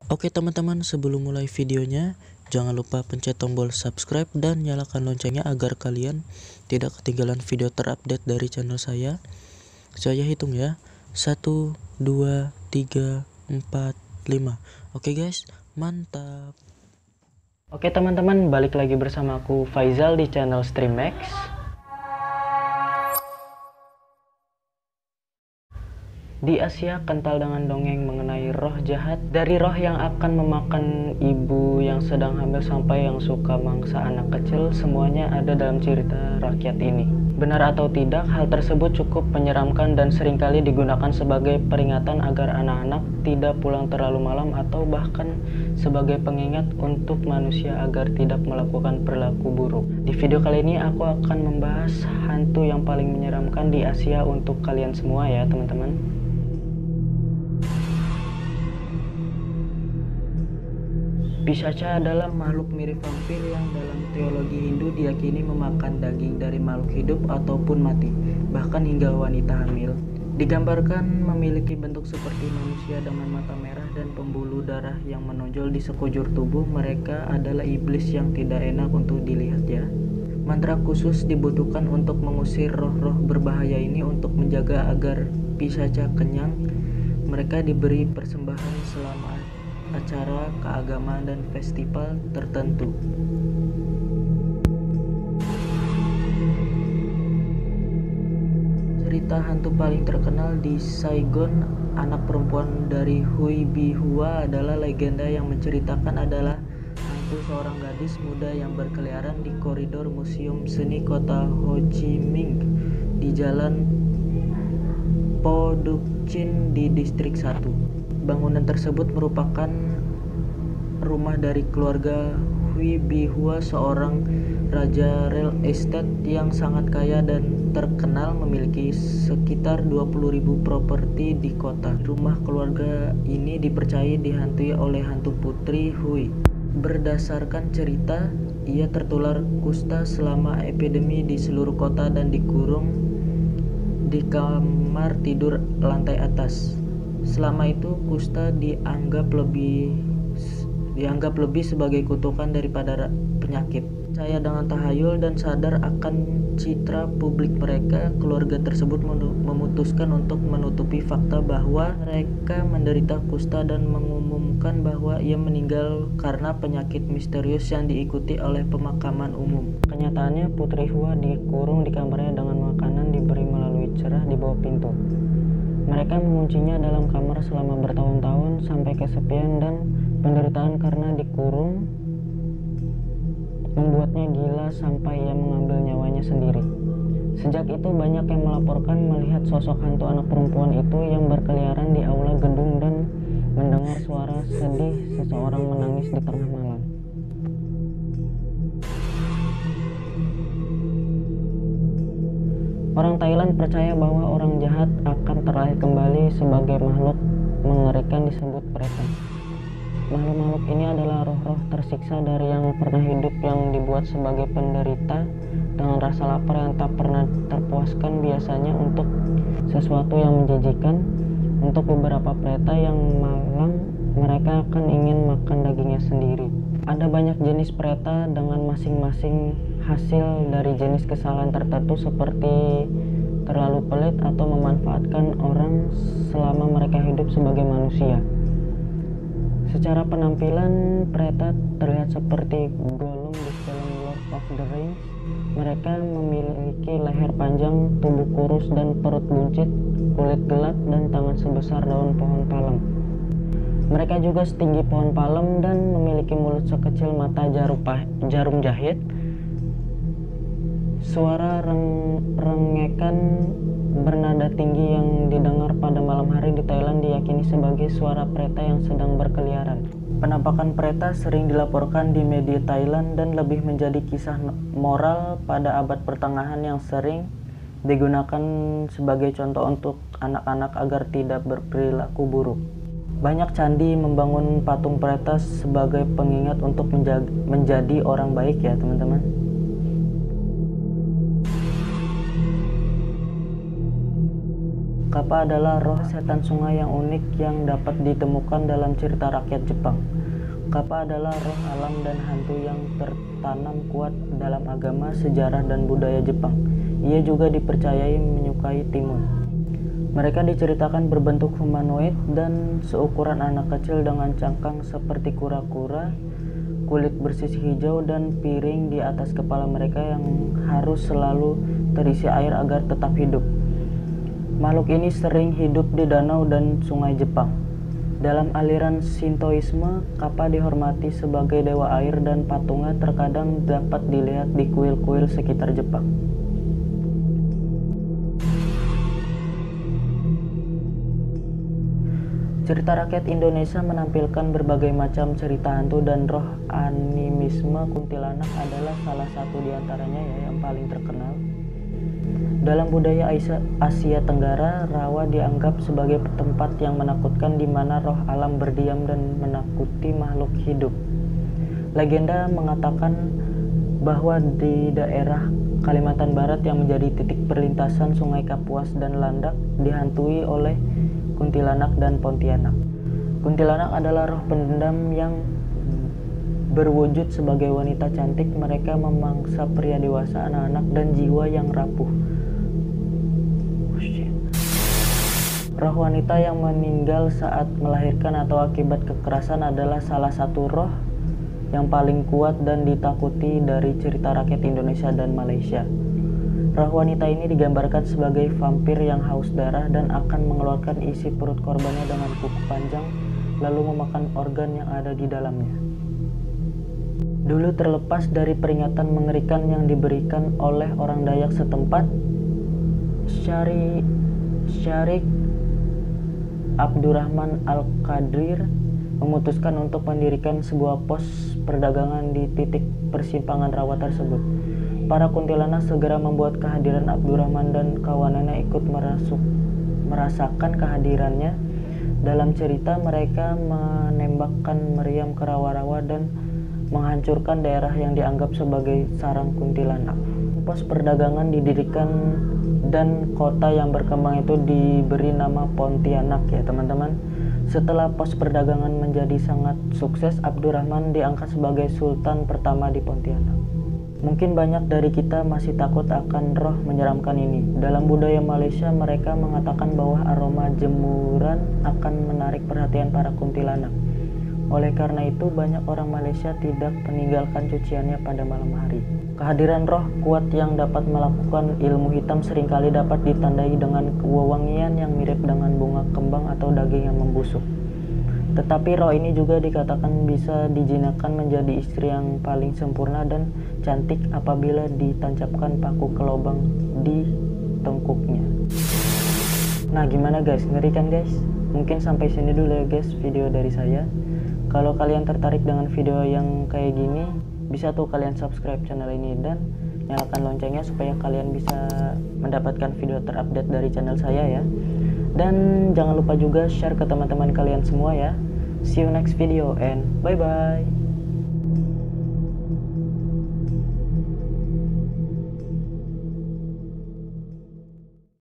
Oke teman-teman, sebelum mulai videonya, jangan lupa pencet tombol subscribe dan nyalakan loncengnya agar kalian tidak ketinggalan video terupdate dari channel saya. Saya hitung ya, 1, 2, 3, 4, 5. Oke guys, mantap. Oke teman-teman, balik lagi bersama aku Faizal di channel Streamax. Di Asia kental dengan dongeng mengenai roh jahat, dari roh yang akan memakan ibu yang sedang hamil sampai yang suka mangsa anak kecil, semuanya ada dalam cerita rakyat ini. Benar atau tidak, hal tersebut cukup menyeramkan dan seringkali digunakan sebagai peringatan agar anak-anak tidak pulang terlalu malam atau bahkan sebagai pengingat untuk manusia agar tidak melakukan perilaku buruk. Di video kali ini aku akan membahas hantu yang paling menyeramkan di Asia untuk kalian semua ya teman-teman. Pisacha adalah makhluk mirip vampir yang dalam teologi Hindu diyakini memakan daging dari makhluk hidup ataupun mati, bahkan hingga wanita hamil. Digambarkan memiliki bentuk seperti manusia dengan mata merah dan pembuluh darah yang menonjol di sekujur tubuh. Mereka adalah iblis yang tidak enak untuk dilihat ya. Mantra khusus dibutuhkan untuk mengusir roh-roh berbahaya ini. Untuk menjaga agar Pisacha kenyang, mereka diberi persembahan selama acara keagamaan dan festival tertentu. Cerita hantu paling terkenal di Saigon, anak perempuan dari Huy Bi Hua, adalah legenda yang menceritakan adalah hantu seorang gadis muda yang berkeliaran di koridor Museum Seni Kota Ho Chi Minh di Jalan Po Duc Chin di Distrik 1. Bangunan tersebut merupakan rumah dari keluarga Huy Bi Hua, seorang raja real estate yang sangat kaya dan terkenal, memiliki sekitar 20.000 properti di kota. Rumah keluarga ini dipercayai dihantui oleh hantu putri Huy. Berdasarkan cerita, ia tertular kusta selama epidemi di seluruh kota dan dikurung di kamar tidur lantai atas. Selama itu kusta dianggap lebih sebagai kutukan daripada penyakit. Percaya dengan tahayul dan sadar akan citra publik mereka, keluarga tersebut memutuskan untuk menutupi fakta bahwa mereka menderita kusta dan mengumumkan bahwa ia meninggal karena penyakit misterius yang diikuti oleh pemakaman umum. Kenyataannya Putri Hua dikurung di kamarnya dengan makanan diberi melalui cerah di bawah pintu. Mereka menguncinya dalam kamar selama bertahun-tahun sampai kesepian, dan penderitaan karena dikurung membuatnya gila sampai ia mengambil nyawanya sendiri. Sejak itu banyak yang melaporkan melihat sosok hantu anak perempuan itu yang berkeliaran di aula gedung dan mendengar suara sedih seseorang menangis di tengah malam. Orang Thailand percaya bahwa orang jahat akan terlahir kembali sebagai makhluk mengerikan disebut preta. Makhluk-makhluk ini adalah roh-roh tersiksa dari yang pernah hidup yang dibuat sebagai penderita dengan rasa lapar yang tak pernah terpuaskan, biasanya untuk sesuatu yang menjijikan. Untuk beberapa preta yang malang, mereka akan ingin makan dagingnya sendiri. Ada banyak jenis preta dengan masing-masing hasil dari jenis kesalahan tertentu, seperti terlalu pelit atau memanfaatkan orang selama mereka hidup sebagai manusia. Secara penampilan, preta terlihat seperti Gollum di film Lord of the Rings. Mereka memiliki leher panjang, tubuh kurus dan perut buncit, kulit gelap dan tangan sebesar daun pohon palem. Mereka juga setinggi pohon palem dan memiliki mulut sekecil mata jarum jahit. Suara rengekan bernada tinggi yang didengar pada malam hari di Thailand diyakini sebagai suara preta yang sedang berkeliaran. Penampakan preta sering dilaporkan di media Thailand dan lebih menjadi kisah moral pada abad pertengahan yang sering digunakan sebagai contoh untuk anak-anak agar tidak berperilaku buruk. Banyak candi membangun patung preta sebagai pengingat untuk menjadi orang baik ya teman-teman. Kappa adalah roh setan sungai yang unik yang dapat ditemukan dalam cerita rakyat Jepang. Kappa adalah roh alam dan hantu yang tertanam kuat dalam agama, sejarah, dan budaya Jepang. Ia juga dipercayai menyukai timun. Mereka diceritakan berbentuk humanoid dan seukuran anak kecil dengan cangkang seperti kura-kura, kulit bersisik hijau, dan piring di atas kepala mereka yang harus selalu terisi air agar tetap hidup. Makhluk ini sering hidup di danau dan sungai Jepang. Dalam aliran Shintoisme, Kappa dihormati sebagai dewa air dan patungnya terkadang dapat dilihat di kuil-kuil sekitar Jepang. Cerita rakyat Indonesia menampilkan berbagai macam cerita hantu dan roh. Animisme kuntilanak adalah salah satu di antaranya yang paling terkenal. Dalam budaya Asia Tenggara, rawa dianggap sebagai tempat yang menakutkan di mana roh alam berdiam dan menakuti makhluk hidup. Legenda mengatakan bahwa di daerah Kalimantan Barat yang menjadi titik perlintasan Sungai Kapuas dan Landak dihantui oleh kuntilanak dan pontianak. Kuntilanak adalah roh pendendam yang berwujud sebagai wanita cantik. Mereka memangsa pria dewasa, anak-anak, dan jiwa yang rapuh. Roh wanita yang meninggal saat melahirkan atau akibat kekerasan adalah salah satu roh yang paling kuat dan ditakuti dari cerita rakyat Indonesia dan Malaysia. Roh wanita ini digambarkan sebagai vampir yang haus darah dan akan mengeluarkan isi perut korbannya dengan kuku panjang, lalu memakan organ yang ada di dalamnya. Dulu terlepas dari peringatan mengerikan yang diberikan oleh orang Dayak setempat, Syarif Abdurrahman Al-Qadir memutuskan untuk mendirikan sebuah pos perdagangan di titik persimpangan rawa tersebut. Para kuntilanak segera membuat kehadiran Abdurrahman dan kawanannya ikut merasakan kehadirannya. Dalam cerita, mereka menembakkan meriam ke rawa-rawa dan menghancurkan daerah yang dianggap sebagai sarang kuntilanak. Pos perdagangan didirikan dan kota yang berkembang itu diberi nama Pontianak ya teman-teman. Setelah pos perdagangan menjadi sangat sukses, Abdurrahman diangkat sebagai sultan pertama di Pontianak. Mungkin banyak dari kita masih takut akan roh menyeramkan ini. Dalam budaya Malaysia, mereka mengatakan bahwa aroma jemuran akan menarik perhatian para kuntilanak. Oleh karena itu, banyak orang Malaysia tidak meninggalkan cuciannya pada malam hari. Kehadiran roh kuat yang dapat melakukan ilmu hitam seringkali dapat ditandai dengan wewangian yang mirip dengan bunga kembang atau daging yang membusuk. Tetapi roh ini juga dikatakan bisa dijinakkan menjadi istri yang paling sempurna dan cantik apabila ditancapkan paku ke lubang di tengkuknya. Nah, gimana guys? Ngeri kan guys? Mungkin sampai sini dulu ya guys video dari saya. Kalau kalian tertarik dengan video yang kayak gini, bisa tuh kalian subscribe channel ini dan nyalakan loncengnya supaya kalian bisa mendapatkan video terupdate dari channel saya ya. Dan jangan lupa juga share ke teman-teman kalian semua ya. See you next video and bye bye.